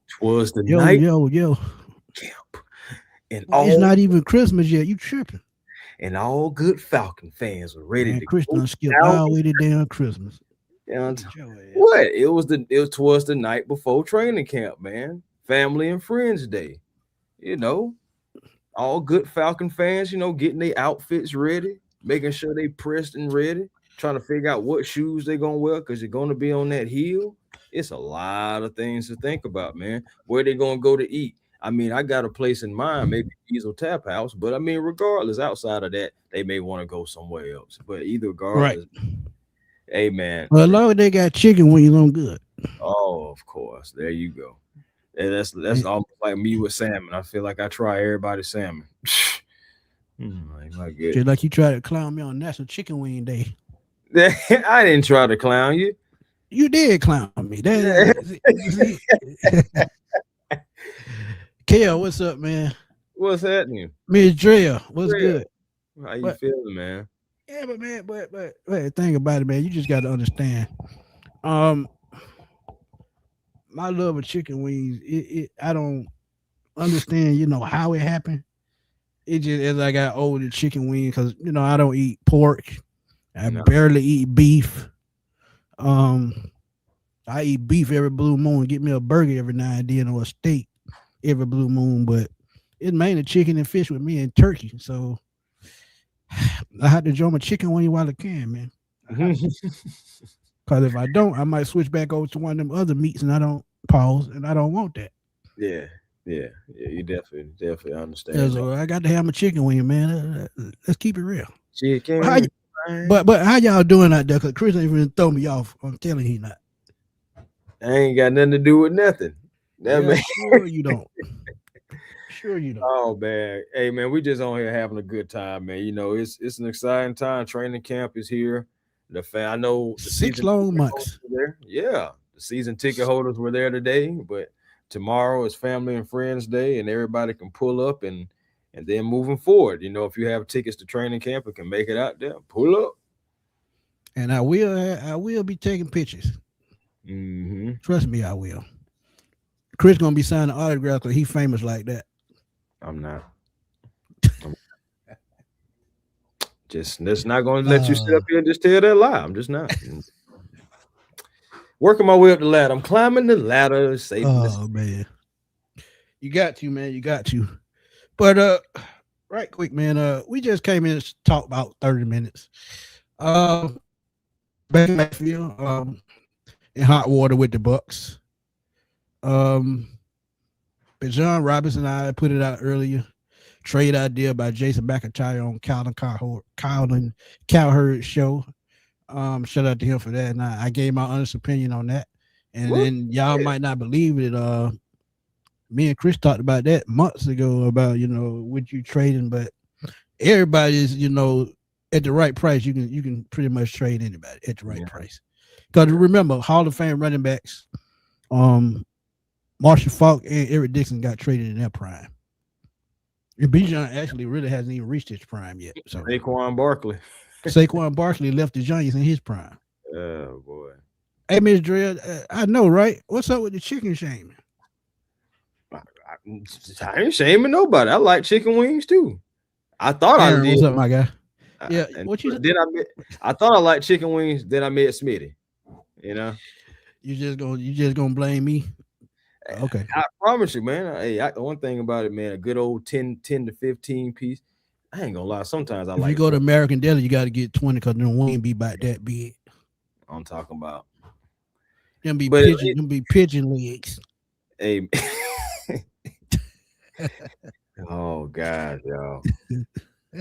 'Twas the Yo, night yo, yo. camp, and Well, it's all not even Christmas yet. You tripping. good Falcon fans were ready Man, to Chris go done skipped down. all the way to damn Christmas. down Look to- at your ass. What? It was the night before training camp, man. Family and Friends Day. You know, all good Falcon fans, getting their outfits ready, making sure they pressed and ready, trying to figure out what shoes they're gonna wear because you're gonna be on that hill. It's a lot of things to think about, man. Where they gonna go to eat? I mean, I got a place in mind, maybe Diesel Tap House, but I mean, regardless, outside of that, they may want to go somewhere else. But either Right. regardless, hey man, Well, as long as they got chicken wings on good. oh, of course, there you go. And that's And almost like me with salmon. I feel like I try everybody's salmon. My just goodness. like you tried to clown me on National Chicken Wing Day. I didn't try to clown you. You did clown me. See? Kale, what's up, man? What's happening? Miss Drea, what's Real. good? How you But feeling, man? yeah, but man, but think about it, man. You just got to understand. Um, my love of chicken wings, I don't understand, how it happened. It just as I got older, chicken wings, because I don't eat pork. I No. barely eat beef. Um, I eat beef every blue moon. Get me a burger every now and then or a steak every blue moon, but it's mainly chicken and fish with me and turkey. So I had to enjoy my chicken wing while I can, man. Because if I don't, I might switch back over to one of them other meats, and I don't pause, and I don't want that. Yeah, yeah. You definitely understand that. So I got to have my chicken wing, man. Let's keep it real. But how, Chicken. but how y'all doing out there? Because Chris ain't even throw me off. I'm telling you, he not. I ain't got nothing to do with nothing. That Yeah, man. sure you don't. Sure you don't. Oh man, hey man, we just on here having a good time, man. It's an exciting time. Training camp is here. I know the 6 season long ticket holders months. were there. Yeah, the season ticket holders were there today, but tomorrow is Family and Friends Day, and everybody can pull up and then moving forward. If you have tickets to training camp and can make it out there, pull up. And I will be taking pictures. Hmm. Trust me, I will. Chris gonna be signing autographs because he famous like that. I'm not. I'm just not going to let you sit Uh, up here and just tell that lie. I'm just not. Working my way up the ladder. I'm climbing the ladder. Satan is. oh man, you got to, man. You got to. But right quick, man. We just came in to talk about 30 minutes. Um, Baker Mayfield, in hot water with the Bucks. Um, Bijan Robinson, I put it out earlier. Trade idea by Jason McIntyre on Cowherd show. Shout out to him for that. And I gave my honest opinion on that. And Whoop. then y'all Yeah. might not believe it. Me and Chris talked about that months ago about what you trading, but everybody's at the right price. You can pretty much trade anybody at the right Yeah. price. Because remember, Hall of Fame running backs, Marshall Falk and Eric Dixon got traded in their prime. And Bijan actually really hasn't even reached his prime yet. So Saquon Barkley. Saquon Barkley left the Giants in his prime. Oh boy. Hey, Miss Drell, I know, right? What's up with the chicken shaming? I ain't shaming nobody. I like chicken wings too. I thought I Aaron, did. what's up, my guy? Yeah, And what you then I thought I liked chicken wings. Then I met Smitty. You know, you just gonna blame me? Okay. I promise you, man. Hey, one thing about it, man, a good old 10 to 15 piece. I ain't gonna lie. Sometimes I If you like go to 20. American Deli, you got to get 20 because them wing be about that big. I'm talking about. Them be But pigeon legs. hey, oh God, y'all.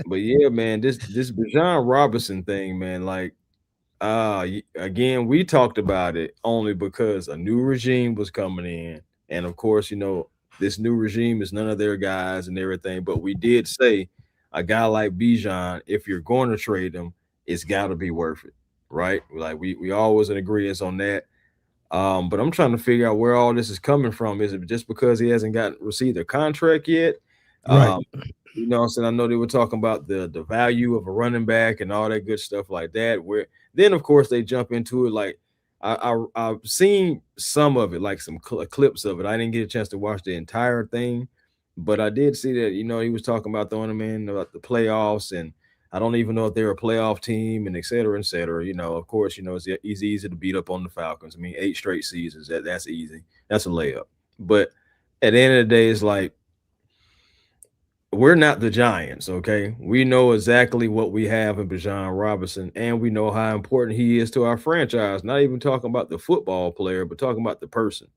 But yeah, man, this Bijan Robinson thing, man, like again, we talked about it only because a new regime was coming in. And of course, this new regime is none of their guys and everything. But we did say a guy like Bijan, if you're going to trade him, it's got to be worth it, right? Like we always in agreement on that. But I'm trying to figure out where all this is coming from. Is it just because he hasn't received a contract yet? Right. Um, what I'm saying? I know they were talking about the value of a running back and all that good stuff like that. Where then, of course, they jump into it like I've seen some of it, like some clips of it. I didn't get a chance to watch the entire thing, but I did see that he was talking about throwing them in about the playoffs, and I don't even know if they're a playoff team, and et cetera, et cetera. Of course, it's easy to beat up on the Falcons. I mean, 8 straight seasons, that's easy. That's a layup. But at the end of the day, it's like we're not the Giants, okay? We know exactly what we have in Bijan Robinson, and we know how important he is to our franchise. Not even talking about the football player, but talking about the person.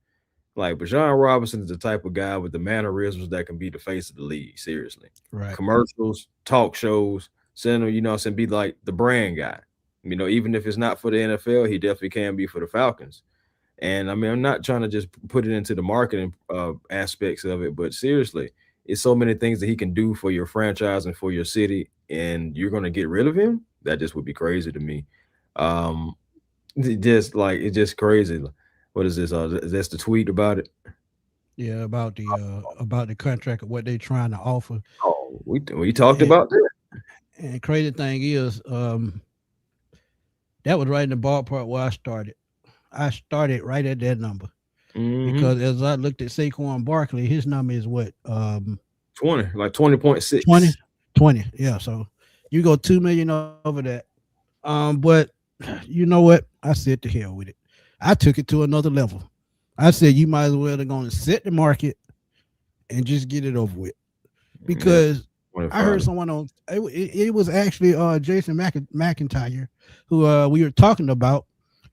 Like Bijan Robinson is the type of guy with the mannerisms that can be the face of the league. Seriously, Right. commercials, talk shows, send him, be like the brand guy. Even if it's not for the NFL, he definitely can be for the Falcons. And I mean, I'm not trying to just put it into the marketing aspects of it, but seriously, it's so many things that he can do for your franchise and for your city, and you're going to get rid of him? That just would be crazy to me. Um, it's just crazy. What is this? That's the tweet about it. Yeah, about the contract of what they're trying to offer. Oh, we talked And, about that. and crazy thing is, that was right in the ballpark where I started. I started right at that number Mm-hmm. because as I looked at Saquon Barkley, his number is what 20, like 20.6. 20, 20. Yeah, so you go 2 million over that. But you know what? I said to hell with it. I took it to another level. I said you might as well they're going to set the market and just get it over with Yeah, because I heard 25. someone on it was actually Jason McIntyre who we were talking about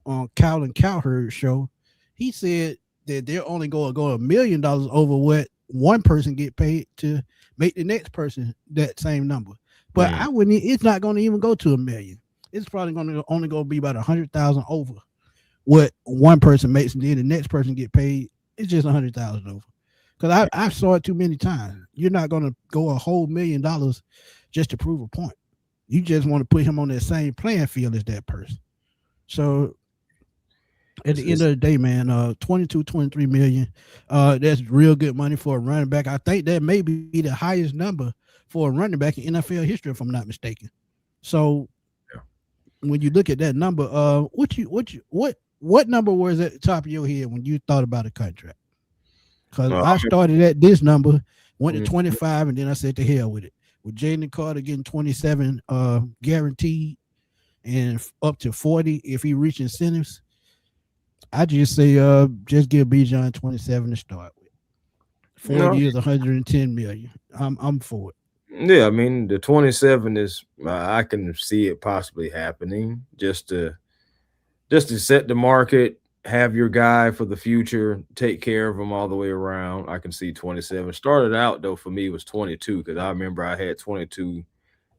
on Cal and Cowherd show. He said that they're only going to go $1 million over what one person get paid to make the next person that same number. But Man, I wouldn't. It's not going to even go to 1 million. It's probably going to only go be about 100,000 over what one person makes, and then the next person get paid. It's just 100,000 over. Because I saw it too many times. You're not going to go a whole $1 million just to prove a point. You just want to put him on that same playing field as that person. So at the end it's of the day, man, 22, 23 million, that's real good money for a running back. I think that may be the highest number for a running back in NFL history, if I'm not mistaken. So yeah. when you look at that number, what number was at the top of your head when you thought about a contract? Because Uh, I started at this number, went to mm, 25, and then I said to hell with it. With Jalen Carter getting 27 guaranteed and up to 40 if he reaches incentives, I just say just give Bijan 27 to start with. 4 no, years, 110 million. I'm for it. yeah, I mean the 27 is I can see it possibly happening just to set the market, have your guy for the future, take care of him all the way around. I can see 27. Started out though for me was 22 because I remember I had 22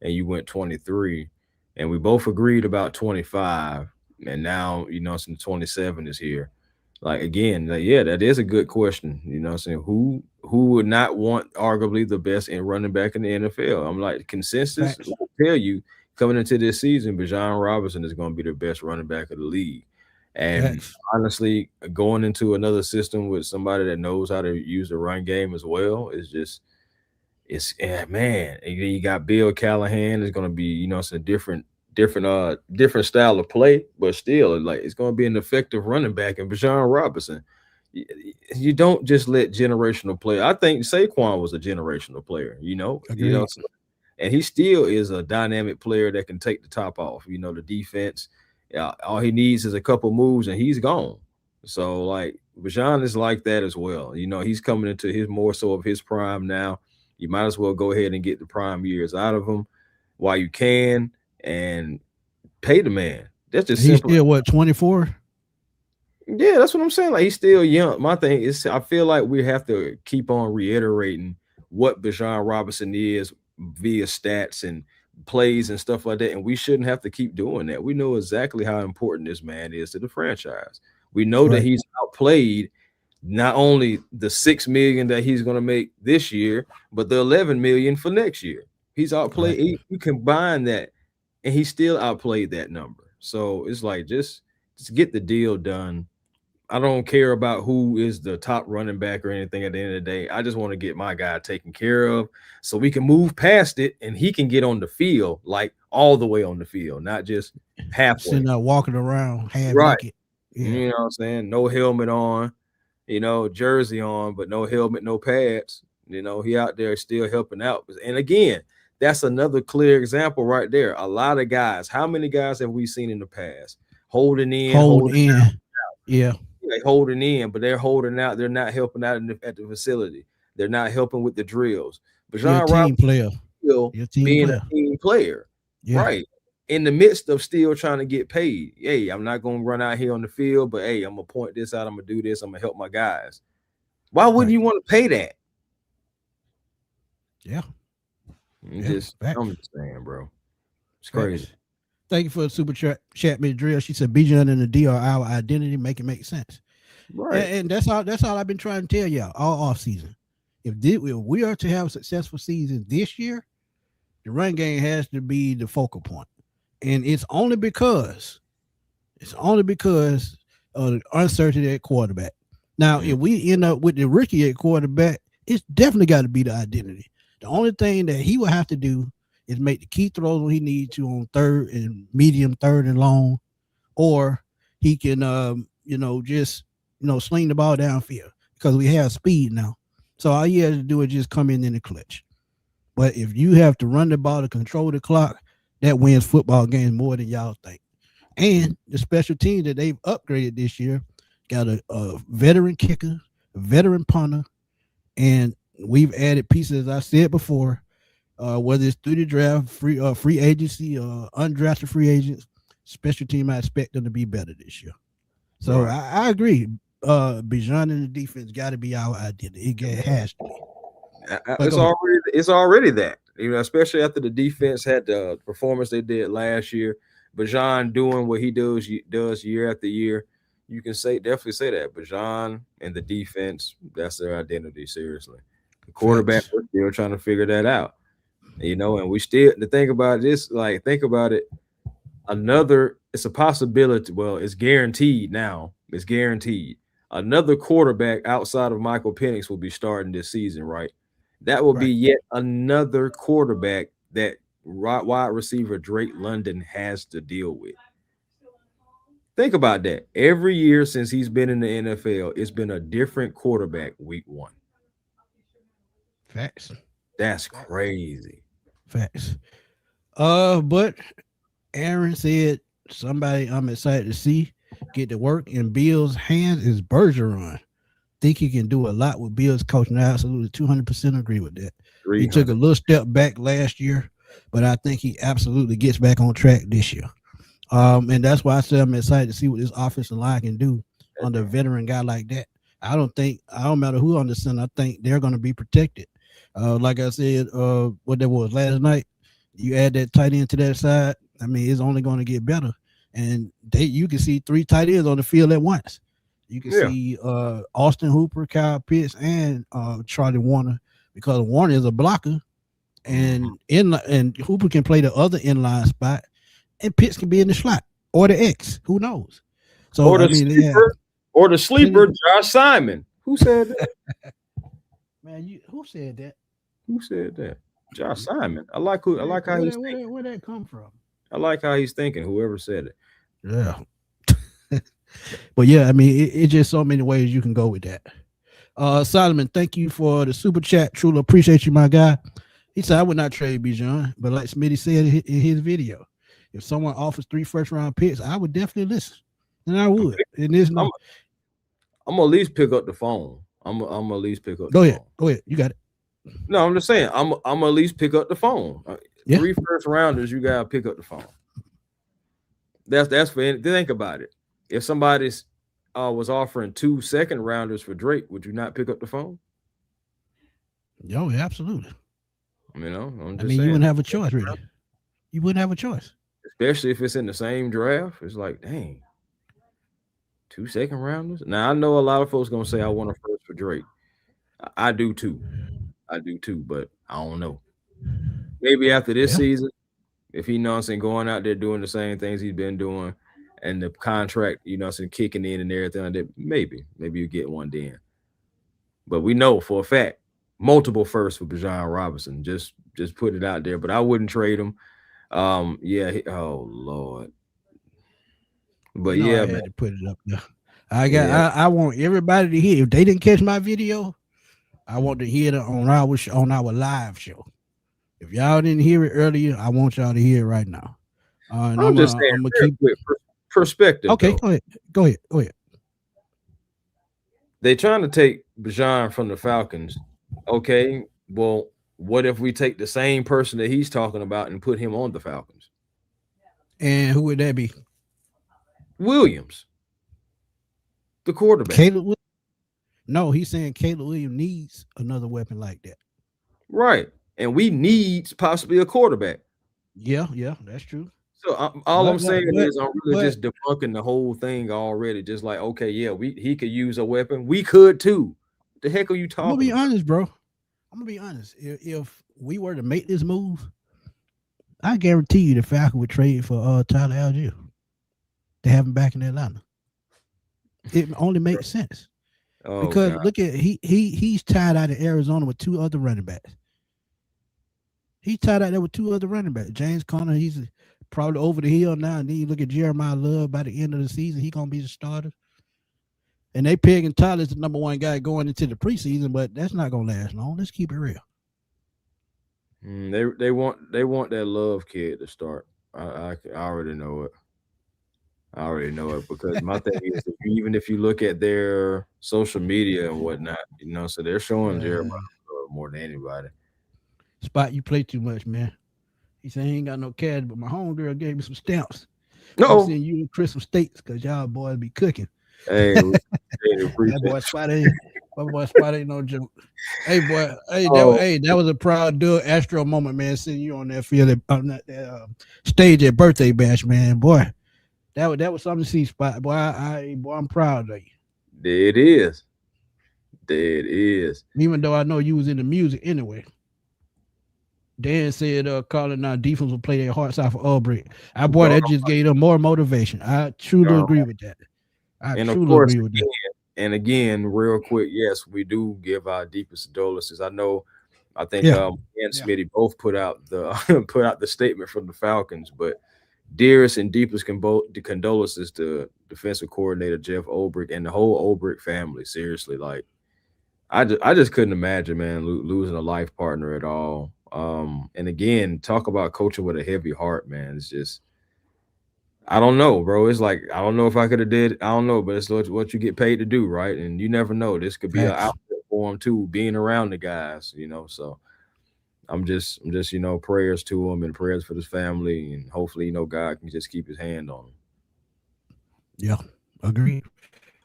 and you went 23, and we both agreed about 25, and now some 27 is here. Like again, like, yeah, that is a good question. What I'm saying, who would not want arguably the best in running back in the NFL? I'm like consensus Facts. will tell you coming into this season, Bijan Robinson is going to be the best running back of the league. And Facts. honestly, going into another system with somebody that knows how to use the run game as well is just it's man. And then you got Bill Callahan. It's gonna be it's a different style of play, but still like it's gonna be an effective running back. And Bijan Robinson, you don't just let generational play. I think Saquon was a generational player. Agreed. And he still is a dynamic player that can take the top off. The defense. Yeah, all he needs is a couple moves and he's gone. So like Bijan is like that as well. He's coming into his more so of his prime now. You might as well go ahead and get the prime years out of him while you can and pay the man. That's just He's simple. still what 24. Yeah, that's what I'm saying. Like he's still young. My thing is, I feel like we have to keep on reiterating what Bijan Robinson is via stats and plays and stuff like that, and we shouldn't have to keep doing that. We know exactly how important this man is to the franchise. We know that Right. he's outplayed not only the 6 million that he's going to make this year, but the 11 million for next year. He's outplayed. Right. You combine that, and he still outplayed that number. So it's like just get the deal done. I don't care about who is the top running back or anything at the end of the day. I just want to get my guy taken care of so we can move past it and he can get on the field, like all the way on the field, not just halfway. Sitting there walking around half Right. naked. Yeah. You know what I'm saying? No helmet on, jersey on, but no helmet, no pads. He out there still helping out. And again, that's another clear example right there. A lot of guys. How many guys have we seen in the past holding in, Holding holding in. Yeah. like holding in, but they're holding out. They're not helping out at the facility. They're not helping with the drills. But You're a John team Robinson player. still You're a team being player. a team player, Yeah. right? In the midst of still trying to get paid. Hey, I'm not gonna run out here on the field, but hey, I'm gonna point this out. I'm gonna do this. I'm gonna help my guys. Why wouldn't Right. you want to pay that? Yeah. I'm Yeah. just, Facts. I'm just saying, bro. It's crazy. Facts. Thank you for the super chat, Miss Drill. She said Bijan and the D are our identity. Make it make sense. Right. And that's all. That's all I've been trying to tell y'all all off season. If we are to have a successful season this year, the run game has to be the focal point, and it's only because of the uncertainty at quarterback. Now, if we end up with the rookie at quarterback, it's definitely got to be the identity. The only thing that he will have to do is make the key throws when he needs to on third and medium, third and long, or he can, just sling the ball downfield because we have speed now. So all he has to do is just come in the clutch. But if you have to run the ball to control the clock, that wins football games more than y'all think. And the special team that they've upgraded this year got a veteran kicker, a veteran punter, and we've added pieces, as I said before, whether it's through the draft, free agency, undrafted free agents. Special team, I expect them to be better this year. So Right. I agree. Bijan and the defense got to be our identity. It has to be. But It's go ahead. already that, especially after the defense had the performance they did last year. Bijan doing what he does year after year. You can definitely say that. Bijan and the defense, that's their identity, seriously. The quarterback, Facts. we're still trying to figure that out. And we still the thing about this, like think about it, it's a possibility. Well, it's guaranteed now. It's guaranteed. Another quarterback outside of Michael Penix will be starting this season, right? That will be Right. yet another quarterback that wide receiver Drake London has to deal with. Think about that. Every year since he's been in the NFL, it's been a different quarterback week one. Facts. That's crazy. Facts. But Aaron said somebody I'm excited to see get to work in Bill's hands is Bergeron. Think he can do a lot with Bill's coaching. I absolutely 200% agree with that. He took a 300. little step back last year, but I think he absolutely gets back on track this year. And that's why I said I'm excited to see what this offensive line can do under a veteran guy like that. I don't matter who on the center, I think they're going to be protected. Like I said, what that was last night, you add that tight end to that side, I mean, it's only going to get better. And you can see three tight ends on the field at once. You can Yeah. see Austin Hooper, Kyle Pitts, and Charlie Warner, because Warner is a blocker, and Hooper can play the other inline spot, and Pitts can be in the slot or the X. Who knows? So Or I the mean, they have sleeper, or the plenty. sleeper, Josh Simon. Who said that? Man, who said that? Who said that? Josh Simon. I like how he's thinking. Where that come from? I like how he's thinking. Whoever said it. Yeah. But yeah, I mean, it's just so many ways you can go with that. Solomon, thank you for the super chat. Truly appreciate you, my guy. He said I would not trade Bijan, but like Smitty said in his video, if someone offers 3 first-round picks, I would definitely listen, and I would. And there's I'm, no. I'm gonna at least pick up the phone. I'm gonna at least pick up the Go ahead, phone. go ahead. You got it. No, I'm just saying. I'm gonna at least pick up the phone. Yeah. 3 first rounders, you gotta pick up the phone. That's for think about it. If somebody's was offering 2 second rounders for Drake, would you not pick up the phone? Yo, yeah, absolutely. I'm I just mean, you saying. wouldn't have a choice, really. You wouldn't have a choice. Especially if it's in the same draft. It's like, dang, 2 second rounders. Now I know a lot of folks gonna say I want a first for Drake. I do too. I do too, but I don't know. Maybe after this Yeah. season, if he knows and going out there doing the same things he's been doing, and the contract, kicking in and everything like that, maybe you get one then. But we know for a fact, multiple firsts for Bijan Robinson. Just put it out there. But I wouldn't trade him. Yeah. Oh Lord, But I yeah, man. had to put it up there. Yeah. I want everybody to hear. If they didn't catch my video, I want to hear it on our live show. If y'all didn't hear it earlier, I want y'all to hear it right now. And I'm just saying, I'm gonna real keep. quick perspective Okay, though. go ahead. They trying to take Bijan from the Falcons. Okay, well, what if we take the same person that he's talking about and put him on the Falcons? And who would that be? Williams, the quarterback. Caleb. No, he's saying Caleb Williams needs another weapon like that. Right. And we need possibly a quarterback. Yeah, that's true. So all I'm saying But is I'm really but just debunking the whole thing already. Just like, okay, yeah, he could use a weapon. We could too. The heck are you I'm gonna talking be about? honest, bro. I'm gonna be honest. If we were to make this move, I guarantee you the Falcons would trade for Tyler Algier to have him back in Atlanta. It only makes sense Oh because God. look at he's tied out of Arizona with two other running backs. He's tied out there with two other running backs. James Conner, he's probably over the hill now. And then you look at Jeremiah Love. By the end of the season, he's gonna be the starter. And they pegging Tyler as the number one guy going into the preseason, but that's not gonna last long. Let's keep it real. They want that Love kid to start. I already know it. I already know it because my thing is, even if you look at their social media and whatnot, so they're showing Jeremiah Uh, Love more than anybody. Spot, you play too much, man. He said he ain't got no cash, but my homegirl gave me some stamps. I'm No, sending you and Chris some steaks because y'all boys be cooking. hey, That appreciate. boy Spot ain't no joke. Hey boy, Oh, that was a proud Doug Astro moment, man. Seeing you on that field on that stage at birthday bash, man. Boy, that was something to see, Spot. Boy, I'm proud of you. there it is. There it is. Even though I know you was in the music anyway. Dan said calling our defense will play their hearts out for Albrecht. Boy, Dog, that just gave them more motivation. I truly dog. agree with that. I And of truly course, agree with that. again, real quick, yes, we do give our deepest condolences. I think Yeah. and Yeah. Smitty both put out the put out the statement from the Falcons, but dearest and deepest condolences to defensive coordinator Jeff Ulbrich and the whole Ulbrich family. Seriously, like I just couldn't imagine, man, losing a life partner at all. And again, talk about coaching with a heavy heart, man. It's just I don't know, bro. It's like I don't know if I could have did. I don't know, but it's what you get paid to do, right? And you never know. This could be an Facts. outlet for him too, being around the guys, So I'm just prayers to him and prayers for his family, and hopefully, God can just keep his hand on him. Yeah. Agreed.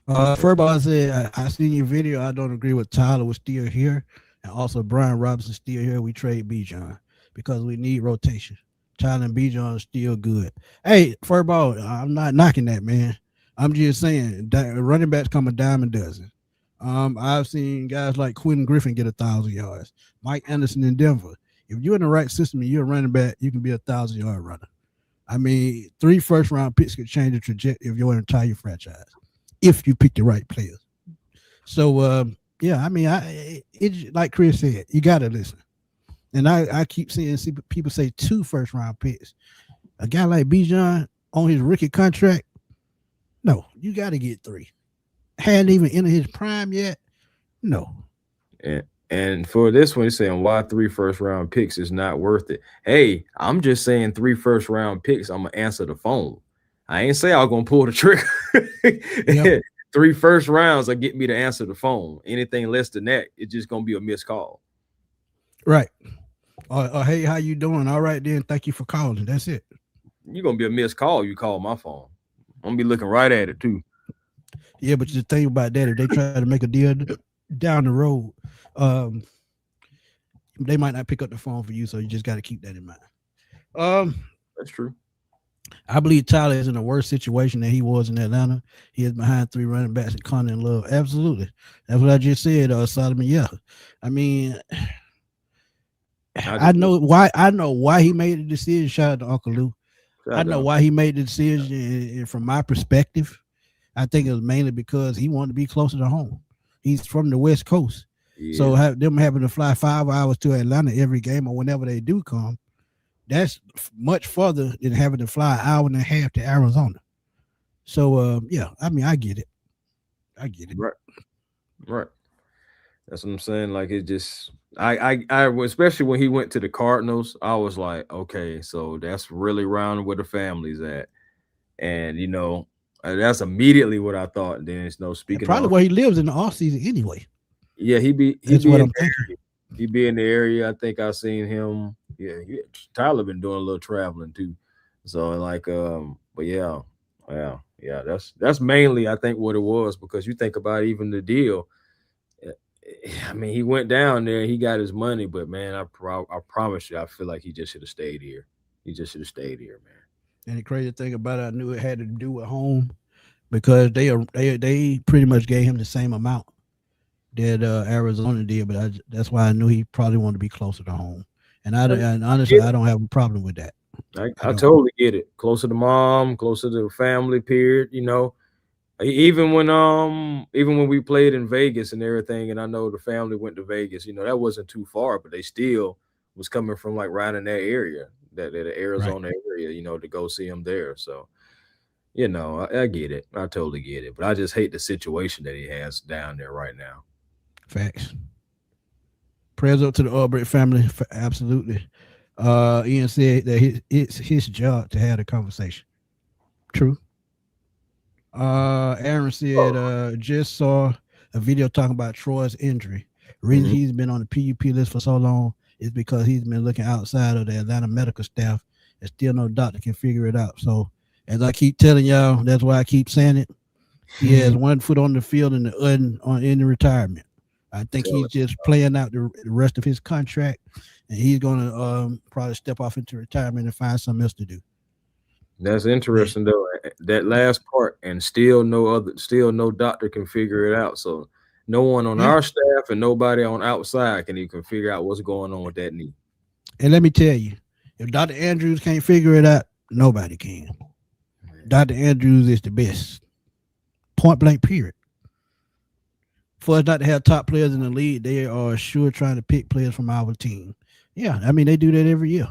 Furball said, I seen your video. I don't agree with Tyler was still here. And also Brian Robinson still here. We trade Bijan because we need rotation. Tyler and Bijan are still good. Hey, Furball, I'm not knocking that, man. I'm just saying that running backs come a dime a dozen. I've seen guys like Quentin Griffin get 1,000 yards. Mike Anderson in Denver. If you're in the right system and you're a running back, you can be 1,000-yard runner. I mean, 3 first-round picks could change the trajectory of your entire franchise if you pick the right players. So, yeah, I mean, it's like Chris said, you got to listen. And I keep seeing people say 2 first-round picks. A guy like Bijan on his rookie contract, no, you got to get 3. Hadn't even entered his prime yet. No. And for this one, he's saying why 3 first-round picks is not worth it. Hey, I'm just saying 3 first-round picks. I'm gonna answer the phone. I ain't say I'm gonna pull the trigger. Yep. 3 first rounds will get me to answer the phone. Anything less than that, it's just gonna be a missed call. Right. Hey, how you doing? All right, then. Thank you for calling. That's it. You're gonna be a missed call. You call my phone. I'm gonna be looking right at it too. Yeah, but the thing about that, if they try to make a deal down the road, they might not pick up the phone for you. So you just got to keep that in mind. That's true. I believe Tyler is in a worse situation than he was in Atlanta. He is behind 3 running backs and Conner and Love. Absolutely. That's what I just said, Solomon. Yeah. I mean, I know why he made the decision. Shout out to Uncle Lou. I know why he made the decision. And from my perspective, I think it was mainly because he wanted to be closer to home. He's from the West Coast. Yeah. So them having to fly 5 hours to Atlanta every game or whenever they do come, that's much further than having to fly an hour and a half to Arizona. So yeah, I mean, I get it. I get it. Right, right. That's what I'm saying. Like it just, especially when he went to the Cardinals, I was like, okay, so that's really around where the family's at, and that's immediately what I thought. And then And speaking probably of, where he lives in the off season anyway. yeah, he That's be what in I'm thinking. he be in the area. I think I seen him. Yeah, Tyler been doing a little traveling too. So like, but yeah, yeah. That's mainly I think what it was because you think about even the deal. I mean, he went down there, he got his money, but man, I promise you, I feel like he just should have stayed here. He just should have stayed here, man. And the crazy thing about it, I knew it had to do with home because they pretty much gave him the same amount that Arizona did, but that's why I knew he probably wanted to be closer to home. And honestly, I don't have a problem with that. I I don't. totally get it. Closer to mom, closer to family. Period. Even when we played in Vegas and everything, and I know the family went to Vegas. That wasn't too far, but they still was coming from like right in that area, that Right. Arizona area. To go see him there. So I get it. I totally get it. But I just hate the situation that he has down there right now. Facts. Prayers up to the Albright family. Absolutely. Ian said that it's his job to have a conversation. True. Aaron said, just saw a video talking about Troy's injury. The reason Mhm. he's been on the PUP list for so long is because he's been looking outside of the Atlanta medical staff and still no doctor can figure it out. So, as I keep telling y'all, that's why I keep saying it. He has one foot on the field and the other in the retirement. I think Tell he's it. just playing out the rest of his contract, and he's going to probably step off into retirement and find something else to do. That's Yeah. interesting though. That last part, and still no doctor can figure it out. So no one on Yeah. our staff and nobody on outside can even figure out what's going on with that knee. And let me tell you, if Dr. Andrews can't figure it out, nobody can. Dr. Andrews is the best. Point blank, period. For us not to have top players in the league, they are sure trying to pick players from our team. Yeah, I mean, they do that every year.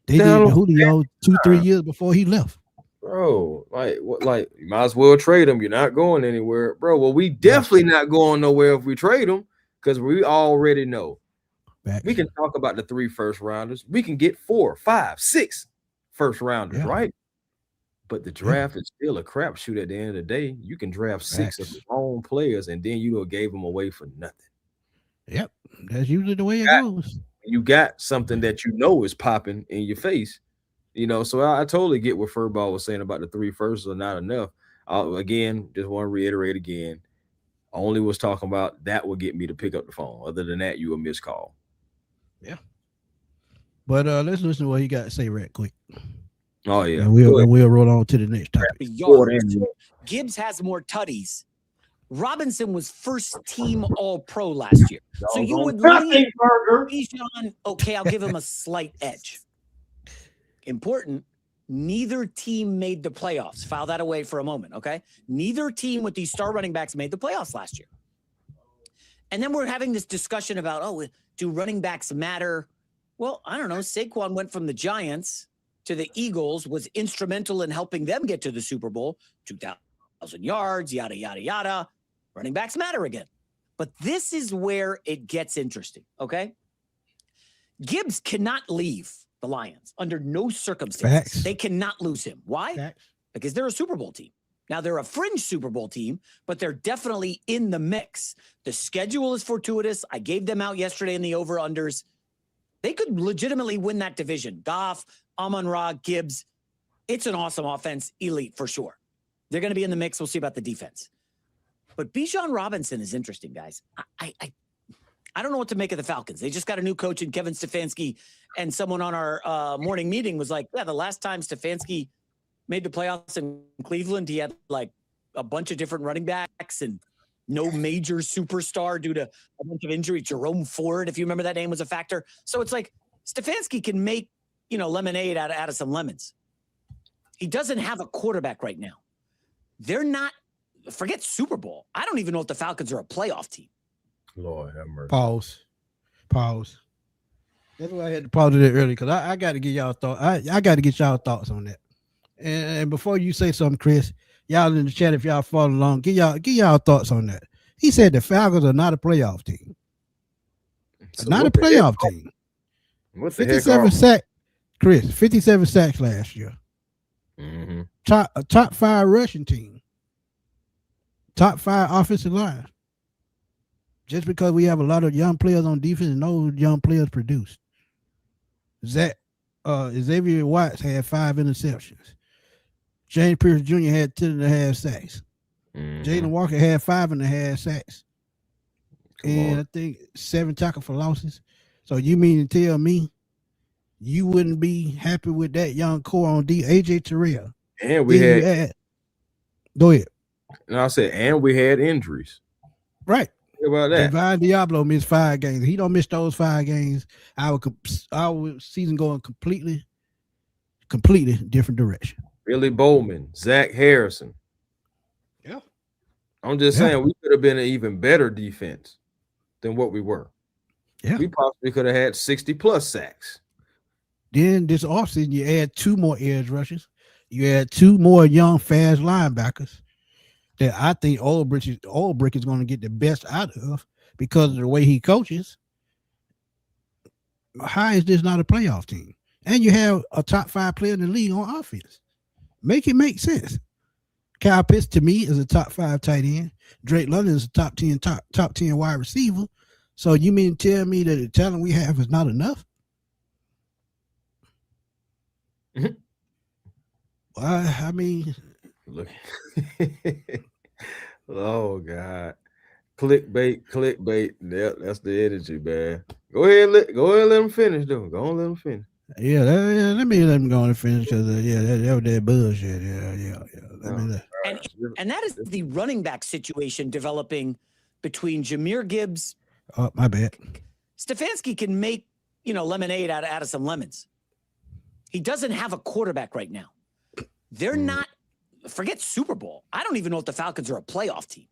They did it to Down, Julio 2, 3 years before he left. bro. Like what? Like you might as well trade him. You're not going anywhere, bro. Well, we Facts. definitely not going nowhere if we trade him because we already know. We Facts. can talk about the 3 first rounders. We can get 4, 5, 6 first rounders, Yeah. right? But the Yeah. draft is still a crapshoot at the end of the day. You can draft 6 of Facts. your own players, and then gave them away for nothing. Yep. That's usually the way it goes. You got something that is popping in your face. So I totally get what Furball was saying about the 3 firsts are not enough. Again, just want to reiterate again. Only was talking about that would get me to pick up the phone. Other than that, you a missed call. Yeah. But let's listen to what he got to say right quick. Oh yeah, And we'll roll on to the next topic. Yards. Gibbs has more tutties. Robinson was first team All Pro last year. So you would leave Bijan, okay, I'll give him a slight edge. Important, neither team made the playoffs. File that away for a moment, okay? Neither team with these star running backs made the playoffs last year. And then we're having this discussion about, do running backs matter? Well, I don't know. Saquon went from the Giants to the Eagles, was instrumental in helping them get to the Super Bowl, 2,000 yards, yada, yada, yada. Running backs matter again. But this is where it gets interesting, okay? Gibbs cannot leave the Lions under no circumstances. Facts. They cannot lose him. Why? Facts. Because they're a Super Bowl team. Now, they're a fringe Super Bowl team, but they're definitely in the mix. The schedule is fortuitous. I gave them out yesterday in the over-unders. They could legitimately win that division. Goff, Amon-Ra, Gibbs. It's an awesome offense, elite for sure. They're going to be in the mix. We'll see about the defense. But Bijan Robinson is interesting, guys. I don't know what to make of the Falcons. They just got a new coach in Kevin Stefanski, and someone on our morning meeting was like, yeah, the last time Stefanski made the playoffs in Cleveland, he had like a bunch of different running backs and no major superstar due to a bunch of injury. Jerome Ford, if you remember that name, was a factor. So it's like Stefanski can make, lemonade out of some lemons. He doesn't have a quarterback right now. They're not, forget Super Bowl. I don't even know if the Falcons are a playoff team. Lord have mercy. Pause. That's why I had to pause it early because I got to get y'all thoughts. I got to get y'all thoughts on that. And before you say something, Chris, Y'all in the chat, if y'all follow along, give y'all thoughts on that. He said the Falcons are not a playoff team. So Not a what the playoff heck- team. What the heck? 57 sacks, Chris. 57 sacks last year. Mm-hmm. Top 5 rushing team. Top 5 offensive line. Just because we have a lot of young players on defense and those young players produce. Xavier Watts had 5 interceptions. James Pierce Jr. had 10.5 sacks. Mm-hmm. Jalen Walker had 5.5 sacks. Come And on. I think 7 tackles for losses. So you mean to tell me you wouldn't be happy with that young core on D? AJ Terrell. And we had, go ahead. and I said, and we had injuries. Right. Think about that. Divine Diablo missed 5 games. He don't miss those 5 games. Our season going completely different direction. Billy Bowman, Zach Harrison. Yeah. I'm just saying we could have been an even better defense than what we were. Yeah. We possibly could have had 60 plus sacks. Then this offseason, you add 2 more edge rushers. You add 2 more young, fast linebackers that I think Olbrick is going to get the best out of because of the way he coaches. How is this not a playoff team? And you have a top 5 player in the league on offense. Make it make sense. Kyle Pitts, to me, is a top 5 tight end. Drake London is a top 10 wide receiver. So you mean to tell me that the talent we have is not enough? Mhm. I mean, Look. Oh God. Clickbait. That's the energy, man. Go ahead, let him finish, though. Go on, let him finish. yeah, let me let him go and finish because that was that bullshit. And that is the running back situation developing between Jahmyr Gibbs. Oh, my bad. Stefanski can make, lemonade out of some lemons. He doesn't have a quarterback right now. They're not, forget Super Bowl. I don't even know if the Falcons are a playoff team.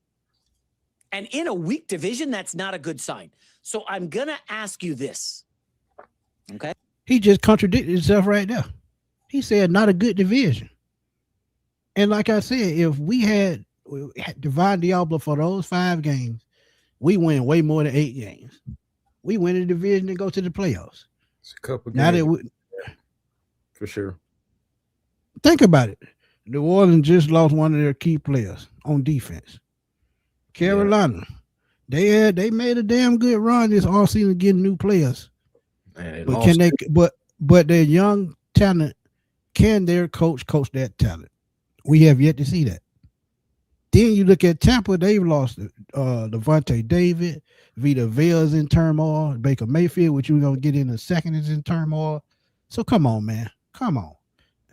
And in a weak division, that's not a good sign. So I'm going to ask you this. Okay. He just contradicted himself right there. He said not a good division. And like I said, if we had Divine Diablo for those 5 games, we win way more than 8 games. We win the division and go to the playoffs. It's a couple Now games. that For sure. think about it. New Orleans just lost one of their key players on defense. Carolina, they made a damn good run this offseason getting new players. Man, But their young talent, can their coach that talent? We have yet to see that. Then you look at Tampa, they've lost Devontae David, Vita Vea's in turmoil, Baker Mayfield, which we're gonna get in a second, is in turmoil. So come on, man. Come on.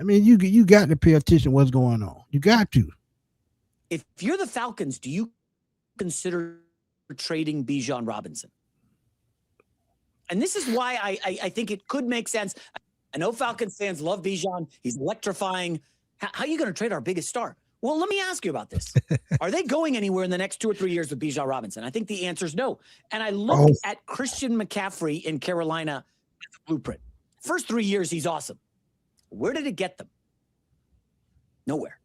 I mean, you got to pay attention to what's going on. You got to. If you're the Falcons, do you consider trading Bijan Robinson? And this is why I think it could make sense. I know Falcons fans love Bijan. He's electrifying. How are you going to trade our biggest star? Well, let me ask you about this. Are they going anywhere in the next 2 or 3 years with Bijan Robinson? I think the answer is no. And I look at Christian McCaffrey in Carolina as a blueprint. First 3 years, he's awesome. Where did it get them? Nowhere.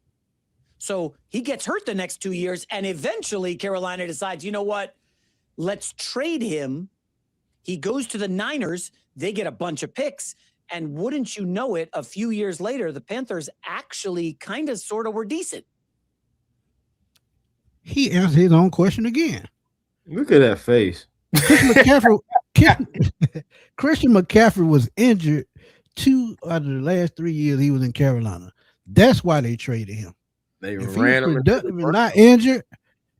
So he gets hurt the next 2 years, and eventually Carolina decides, you know what? Let's trade him. He goes to the Niners. They get a bunch of picks. And wouldn't you know it, a few years later, the Panthers actually kind of sort of were decent. He answered his own question again. Look at that face. Christian McCaffrey was injured 2 out of the last 3 years he was in Carolina. That's why they traded him. They If ran he was him productive and not injured,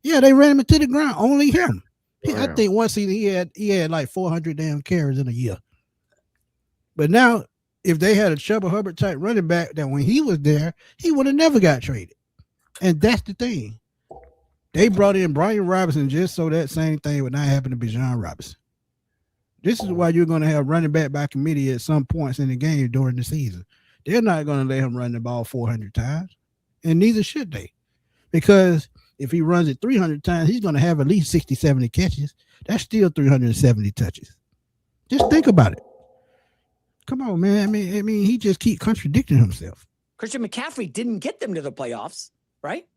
they ran him into the ground. Only him. I Wow. think one season he had like 400 damn carries in a year. But now, if they had a Chuba Hubbard type running back, that when he was there, he would have never got traded. And that's the thing. They brought in Brian Robinson just so that same thing would not happen to Bijan Robinson. This is why you're going to have running back by committee at some points in the game during the season. They're not going to let him run the ball 400 times, and neither should they. Because if he runs it 300 times, he's going to have at least 60, 70 catches. That's still 370 touches. Just think about it. Come on, man. I mean, he just keep contradicting himself. Christian McCaffrey didn't get them to the playoffs, right?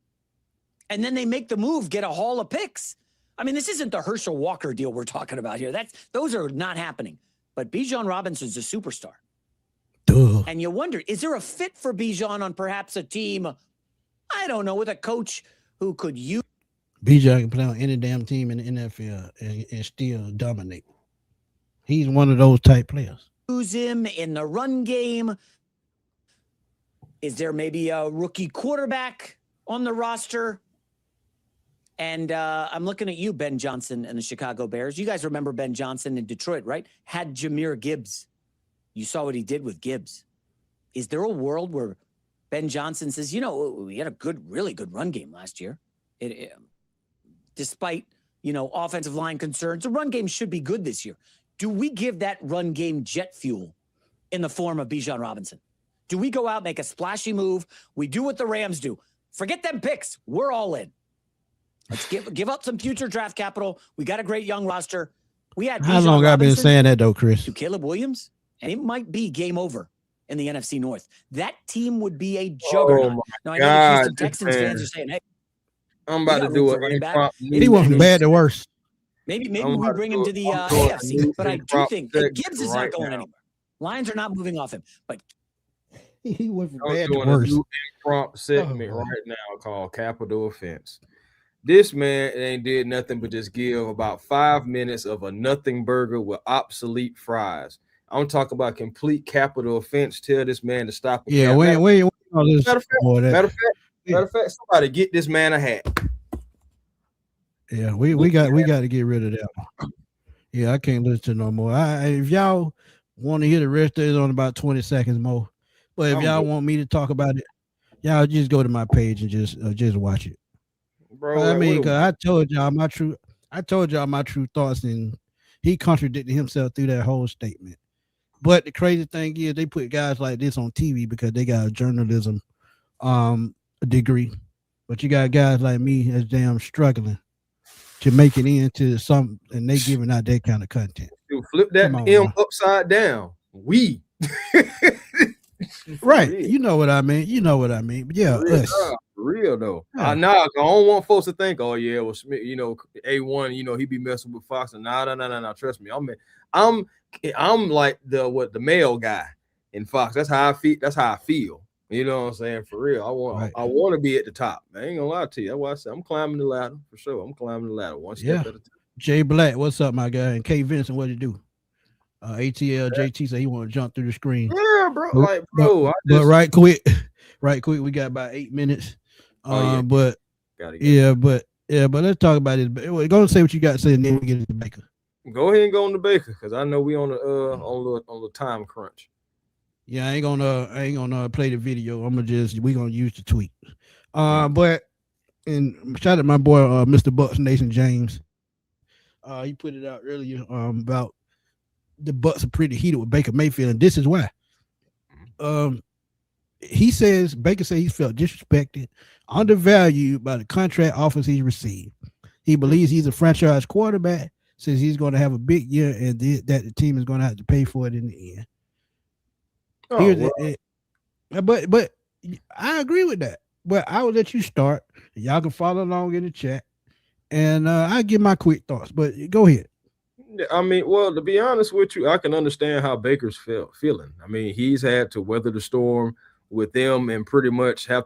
and then they make the move, get a haul of picks. I mean, this isn't the Herschel Walker deal we're talking about here. Those are not happening. But Bijan Robinson's a superstar. Duh. And you wonder, is there a fit for Bijan on perhaps a team, I don't know, with a coach who could use Bijan can play on any damn team in the NFL and still dominate. He's one of those type players. Use him in the run game. Is there maybe a rookie quarterback on the roster? And I'm looking at you, Ben Johnson and the Chicago Bears. You guys remember Ben Johnson in Detroit, right? Had Jahmyr Gibbs. You saw what he did with Gibbs. Is there a world where Ben Johnson says, we had a really good run game last year. Despite, offensive line concerns, the run game should be good this year. Do we give that run game jet fuel in the form of Bijan Robinson? Do we go out, make a splashy move? We do what the Rams do. Forget them picks. We're all in. Let's give up some future draft capital. We got a great young roster. We had how long I've been saying that though, Chris? To Caleb Williams, and it might be game over in the NFC North. That team would be a juggernaut. Now I know the Houston Texans fans are saying, "Hey, I'm about to do it." He went from bad to worse. Maybe we bring him to the AFC, but I do think Gibbs is not going anywhere. Lions are not moving off him, but he went from bad to worse. A new impromptu segment right now called Capital Offense. This man ain't did nothing but just give about 5 minutes of a nothing burger with obsolete fries. I'm talking about complete capital offense. Tell this man to stop. Yeah, wait. Matter of fact, somebody get this man a hat. Yeah, we got to get rid of that one. Yeah, I can't listen to no more. If y'all want to hear the rest of it on about 20 seconds more, but if y'all want me to talk about it, y'all just go to my page and just watch it. Bro, I mean, because I told y'all my true thoughts, and he contradicted himself through that whole statement. But the crazy thing is, they put guys like this on TV because they got a journalism degree. But you got guys like me that's damn struggling to make it into something, and they giving out that kind of content. Dude, flip that M upside down. We. Right. You know what I mean. But yeah, us. For real though. Yeah. I don't want folks to think, oh yeah, well, Smith, A1, he be messing with Fox. And no. Trust me. I'm like the male guy in Fox. That's how I feel. You know what I'm saying? For real. I want to be at the top. I ain't gonna lie to you. That's why I said I'm climbing the ladder for sure. I'm climbing the ladder one step at a time. Jay Black, what's up, my guy? And K Vincent, what you do? ATL JT said he want to jump through the screen. Yeah, bro. But right quick, we got about 8 minutes. But let's talk about it. But go and say what you got to say, and then we get into Baker. Go ahead and go on the Baker, because I know we on the time crunch. Yeah, I ain't gonna play the video. We gonna use the tweet. But and shout out to my boy Mr. Bucks Nathan James. He put it out earlier about the Bucks are pretty heated with Baker Mayfield, and this is why. Baker says he felt disrespected, undervalued by the contract offers he's received. He believes he's a franchise quarterback, says he's going to have a big year, and that the team is going to have to pay for it in the end. But I agree with that. But I will let you start. Y'all can follow along in the chat, and I'll give my quick thoughts. But go ahead. I mean, well, to be honest with you, I can understand how Baker's feeling. I mean, he's had to weather the storm with them and pretty much a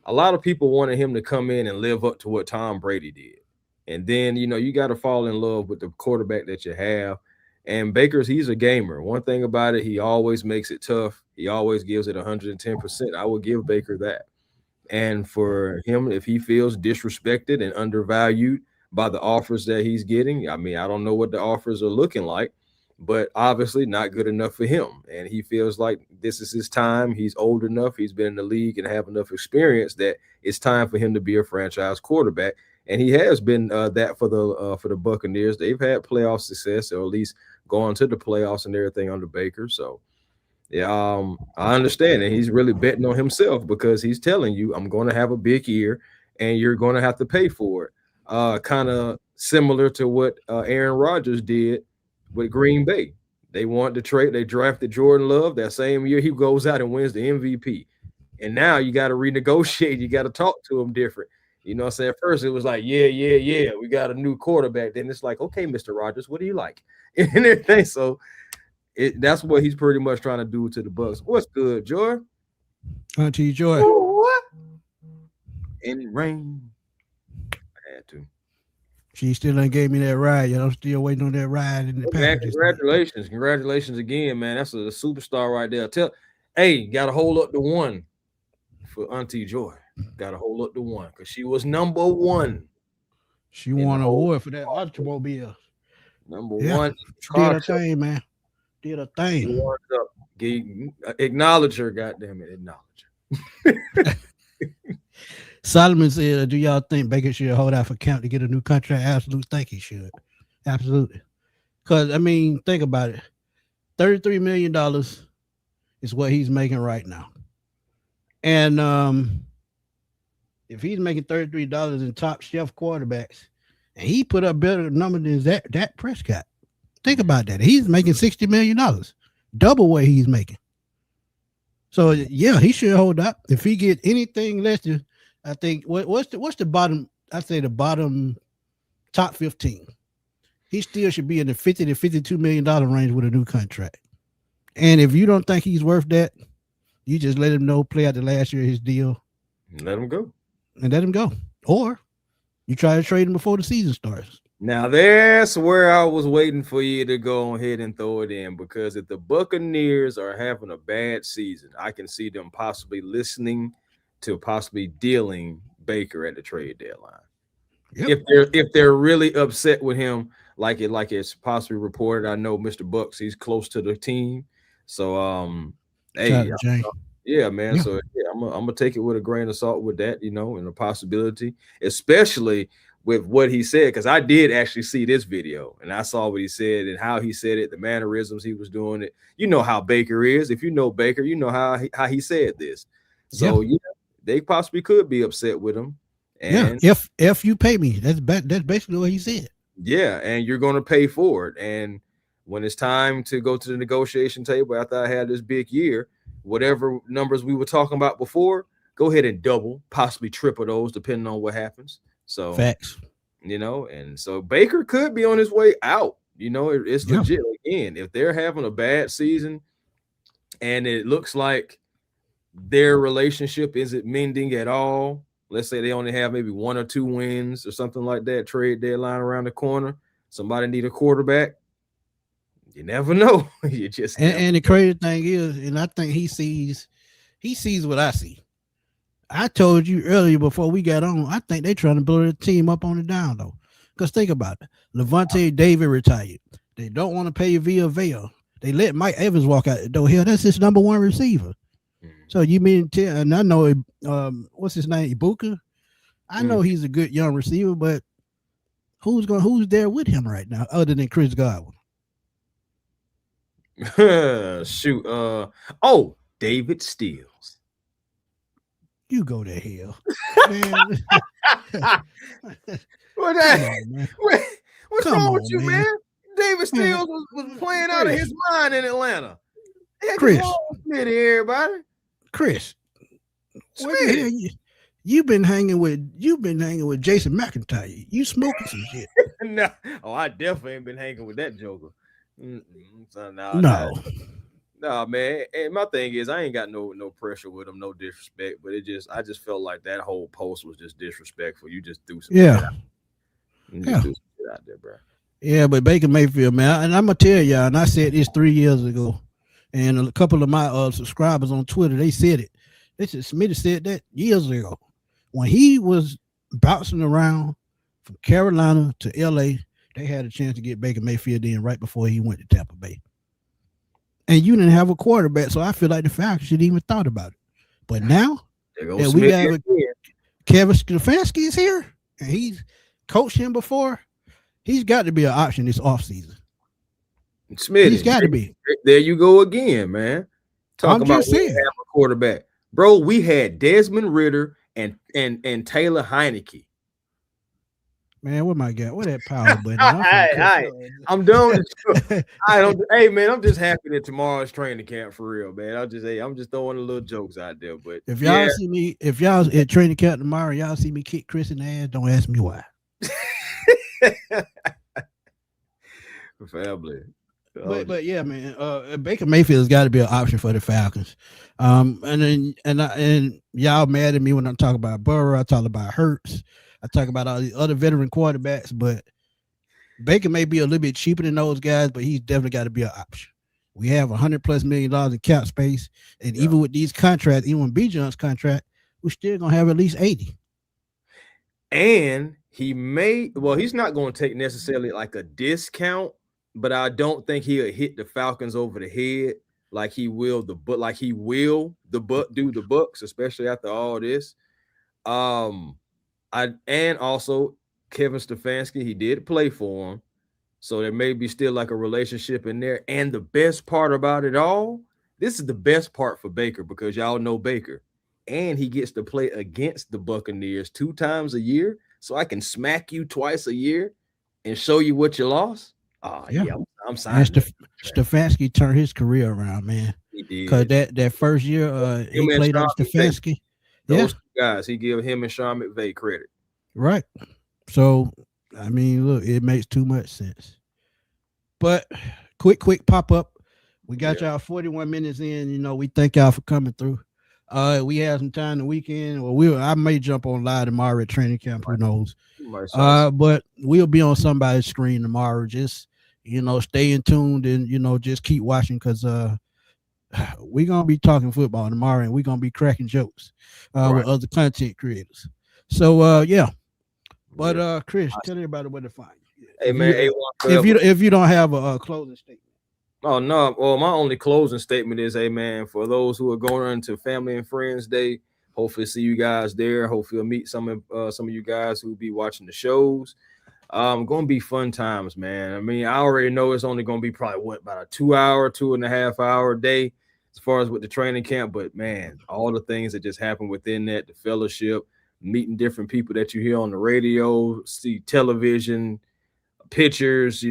lot of people wanted him to come in and live up to what Tom Brady did. And then, you got to fall in love with the quarterback that you have. And he's a gamer. One thing about it, he always makes it tough. He always gives it 110%. I would give Baker that. And for him, if he feels disrespected and undervalued by the offers that he's getting, I mean, I don't know what the offers are looking like, but obviously not good enough for him. And he feels like this is his time. He's old enough. He's been in the league and have enough experience that it's time for him to be a franchise quarterback. And he has been that for the Buccaneers. They've had playoff success, or at least going to the playoffs and everything under Baker. So, yeah, I understand. And he's really betting on himself because he's telling you, I'm going to have a big year and you're going to have to pay for it. Kind of similar to what Aaron Rodgers did with Green Bay. They wanted to trade. They drafted Jordan Love that same year. He goes out and wins the MVP. And now you got to renegotiate. You got to talk to him different. You know what I'm saying? At first, it was like, yeah, we got a new quarterback. Then it's like, okay, Mr. Rogers, what do you like? And everything. So that's what he's pretty much trying to do to the Bucks. What's good, Joy? Auntie Joy. What? Any rain? I had to. She still ain't gave me that ride yet. I'm still waiting on that ride in the Man, package. congratulations again, man. That's a superstar right there. Hey, gotta hold up the one for Auntie Joy. Gotta hold up the one because she was number one. She won an award for that automobile. Number one. She did her thing, man. Did her thing. Acknowledge her, goddamn it. Acknowledge her. Solomon said, do y'all think Baker should hold out for Camp to get a new contract? Absolutely think he should. Absolutely. Because, I mean, think about it. $33 million is what he's making right now. And if he's making $33 in top shelf quarterbacks, and he put up better number than Dak Prescott. Think about that. He's making $60 million, double what he's making. So, yeah, he should hold up. If he get anything less than, I think what's the bottom? I'd say the bottom top 15. He still should be in the $50 to $52 million range with a new contract. And if you don't think he's worth that, you just let him know, play out the last year of his deal. Let him go. And let him go. Or you try to trade him before the season starts. Now that's where I was waiting for you to go ahead and throw it in, because if the Buccaneers are having a bad season, I can see them possibly listening to possibly dealing Baker at the trade deadline. Yep. If they're really upset with him, like it's possibly reported. I know Mr. Bucks, he's close to the team. So hey, yeah, man. Yeah. So yeah, I'm gonna take it with a grain of salt with that, and a possibility, especially with what he said, because I did actually see this video and I saw what he said and how he said it, the mannerisms he was doing it. You know how Baker is. If you know Baker, you know how he said this. So yeah, they possibly could be upset with him. And if you pay me, that's basically what he said. Yeah, and you're going to pay for it. And when it's time to go to the negotiation table after I had this big year, whatever numbers we were talking about before, go ahead and double, possibly triple those, depending on what happens. So facts, and so Baker could be on his way out. It's legit. Again, if they're having a bad season and it looks like their relationship isn't mending at all, let's say they only have maybe 1 or 2 wins or something like that, trade deadline around the corner, somebody need a quarterback. You never know. You just and the crazy thing is, and I think he sees what I see. I told you earlier before we got on, I think they're trying to blow the team up on the down though. Because think about it. Levante David retired. They don't want to pay Via Vale. They let Mike Evans walk out the door. Hell, that's his number 1 receiver. So you mean, and I know, what's his name, Ibuka? I know he's a good young receiver, but who's there with him right now other than Chris Godwin? Shoot. David Steele. You go to hell. What's wrong with you, man? David Steele was playing out of his mind in Atlanta. Chris, everybody. Chris, you've been hanging with Jason McIntyre. You smoking some shit. No, I definitely ain't been hanging with that joker. No, man. And my thing is, I ain't got no pressure with him, no disrespect. But I just felt like that whole post was just disrespectful. You just threw some shit out. Threw some shit out there, bro. Yeah, but Baker Mayfield, man, and I'm gonna tell y'all, and I said this 3 years ago. And a couple of my subscribers on Twitter, they said it. They said Smitty said that years ago. When he was bouncing around from Carolina to LA, they had a chance to get Baker Mayfield in right before he went to Tampa Bay. And you didn't have a quarterback, so I feel like the Falcons should even thought about it. But now that we got Kevin Stefanski is here, and he's coached him before, he's got to be an option this offseason. Smitty, he's got to be. There you go again, man. Talking about have a quarterback, bro. We had Desmond Ridder and Taylor Heineke. Man, what my God? What that power button? All right. I'm done with the show. Hey man, I'm just happy that tomorrow's training camp for real, man. I'm just throwing the little jokes out there. But if y'all see me, if y'all at training camp tomorrow, y'all see me kick Chris in the ass, don't ask me why. Family. But yeah, man. Baker Mayfield's got to be an option for the Falcons. And y'all mad at me when I'm talking about Burrow. I talk about Hurts. I talk about all the other veteran quarterbacks. But Baker may be a little bit cheaper than those guys, but he's definitely got to be an option. We have $100+ million in cap space, and even with these contracts, even with Bijan's contract, we're still gonna have at least 80. And he's not going to take necessarily like a discount, but I don't think he'll hit the Falcons over the head like he will do the Bucks, especially after all this. And also Kevin Stefanski, he did play for him, so there may be still like a relationship in there. And the best part about it all, this is the best part for Baker because y'all know Baker, and he gets to play against the Buccaneers 2 times a year, so I can smack you twice a year and show you what you lost. Oh yeah, I'm signing. Stefanski turned his career around, man. He did. Because that first year he played on Stefanski. Those guys, he gave him and Sean McVay credit. Right. So, I mean, look, it makes too much sense. But quick pop up. We got y'all 41 minutes in. You know, we thank y'all for coming through. We have some time the weekend. Well, I may jump on live tomorrow at training camp. Who knows? But we'll be on somebody's screen tomorrow. Just, stay in tuned and, just keep watching because we're going to be talking football tomorrow and we're going to be cracking jokes with other content creators. So, yeah. But, Chris, tell everybody where to find you. Hey, man. If you don't have a closing statement. Oh, no. Well, my only closing statement is, hey, man, for those who are going into Family and Friends Day, hopefully see you guys there. Hopefully I'll meet some of you guys who will be watching the shows. Going to be fun times, man. I mean, I already know it's only going to be probably about a 2.5 hour day as far as with the training camp. But, man, all the things that just happen within that, the fellowship, meeting different people that you hear on the radio, see television, pictures,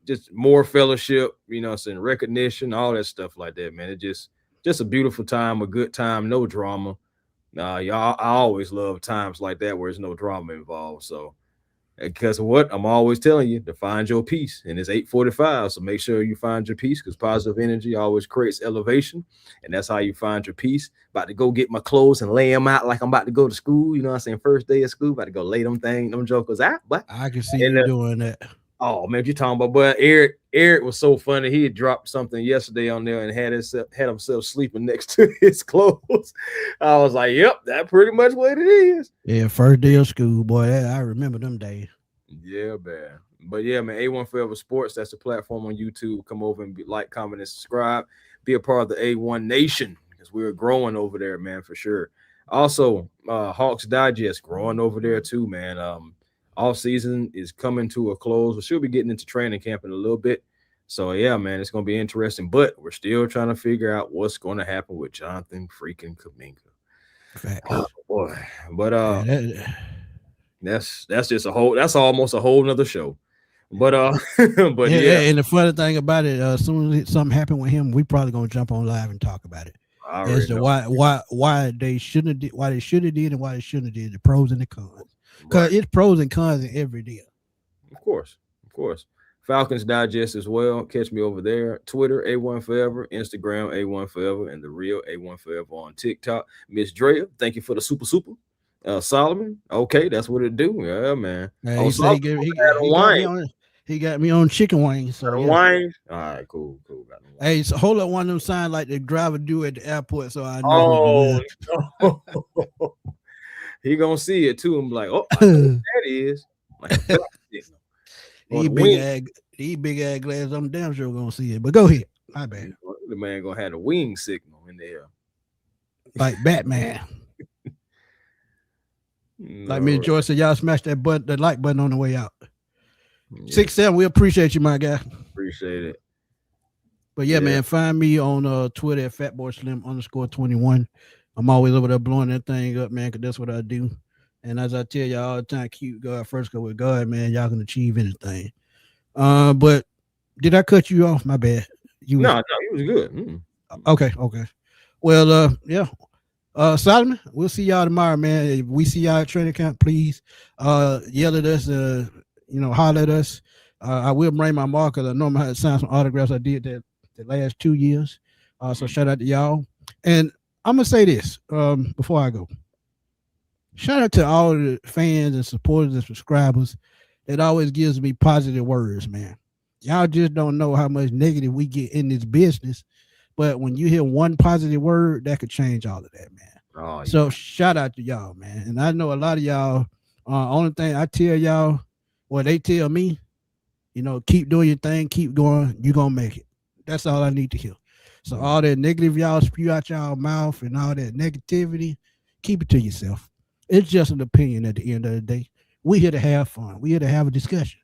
just more fellowship, some recognition, all that stuff like that, man. It's just a beautiful time, a good time, no drama. I always love times like that where there's no drama involved. So because of what I'm always telling you, to find your peace, and it's 8:45. So make sure you find your peace because positive energy always creates elevation, and that's how you find your peace. About to go get my clothes and lay them out like I'm about to go to school. You know what I'm saying? First day of school, about to go lay them jokers out. But I can see you doing that. Oh man, you're talking about, but Eric was so funny. He had dropped something yesterday on there and had himself sleeping next to his clothes. I was like, "Yep, that's pretty much what it is." Yeah, first day of school, boy. I remember them days. Yeah, man. But yeah, man. A1 Forever Sports. That's the platform on YouTube. Come over and like, comment, and subscribe. Be a part of the A1 Nation because we're growing over there, man, for sure. Also, Hawks Digest growing over there too, man. Off season is coming to a close. We should be getting into training camp in a little bit. So yeah, man, it's gonna be interesting. But we're still trying to figure out what's going to happen with Jonathan freaking Kuminga. Oh boy, but that's just that's almost a whole nother show. But yeah. And the funny thing about it, as soon as something happened with him, we probably gonna jump on live and talk about it. As to why they shouldn't have did, why they should have did, and why they shouldn't have did, the pros and the cons. Because it's pros and cons in every deal. Of course. Falcons Digest as well. Catch me over there. Twitter, A1 Forever. Instagram, A1 Forever. And the real A1 Forever on TikTok. Miss Drea, thank you for the super. Solomon, okay, that's what it do. Yeah, man. He got me on chicken wings. So wings. All right, cool. Hey, so hold up, one of them signs like the driver do at the airport, so I know. Oh, he gonna see it too and be like, oh, I know what that is. Like, he big ass glasses. I'm damn sure gonna see it. But go ahead. My bad. The man gonna have the wing signal in there, like Batman. Like me and George said, y'all smash that like button on the way out. 6-7, we appreciate you, my guy. Appreciate it. But yeah, man, find me on Twitter at FatBoySlim_21. I'm always over there blowing that thing up, man, because that's what I do. And as I tell y'all all the time, keep God first, go with God, man. Y'all can achieve anything. But did I cut you off? My bad. You No, he was good. okay? Well, yeah. Solomon, we'll see y'all tomorrow, man. If we see y'all at training camp, please yell at us, holler at us. I will bring my marker. I know I had to sign some autographs. I did that the last 2 years. So shout out to y'all. And I'm gonna say this before I go. Shout out to all the fans and supporters and subscribers that always gives me positive words, man. Y'all just don't know how much negative we get in this business. But when you hear one positive word, that could change all of that, man. Oh, yeah. So shout out to y'all, man. And I know a lot of y'all, only thing I tell y'all, well, they tell me, keep doing your thing, keep going, you're going to make it. That's all I need to hear. So all that negative y'all spew out y'all mouth and all that negativity, keep it to yourself. It's just an opinion at the end of the day. We're here to have fun. We're here to have a discussion.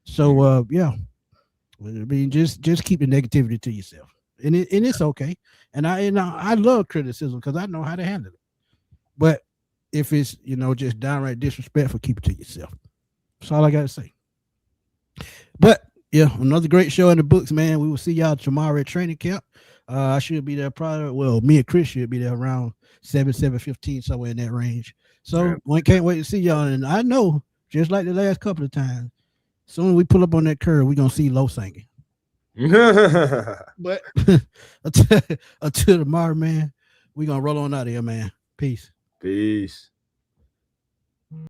So, yeah. I mean, just keep the negativity to yourself. And it's okay. And I love criticism because I know how to handle it. But if it's, just downright disrespectful, keep it to yourself. That's all I got to say. But, yeah, another great show in the books, man. We will see y'all tomorrow at training camp. I should be there probably, me and Chris should be there around 7:15, somewhere in that range. So we can't wait to see y'all. And I know, just like the last couple of times, soon as we pull up on that curve, we're going to see low singing. But until tomorrow, man, we're going to roll on out of here, man. Peace. Peace.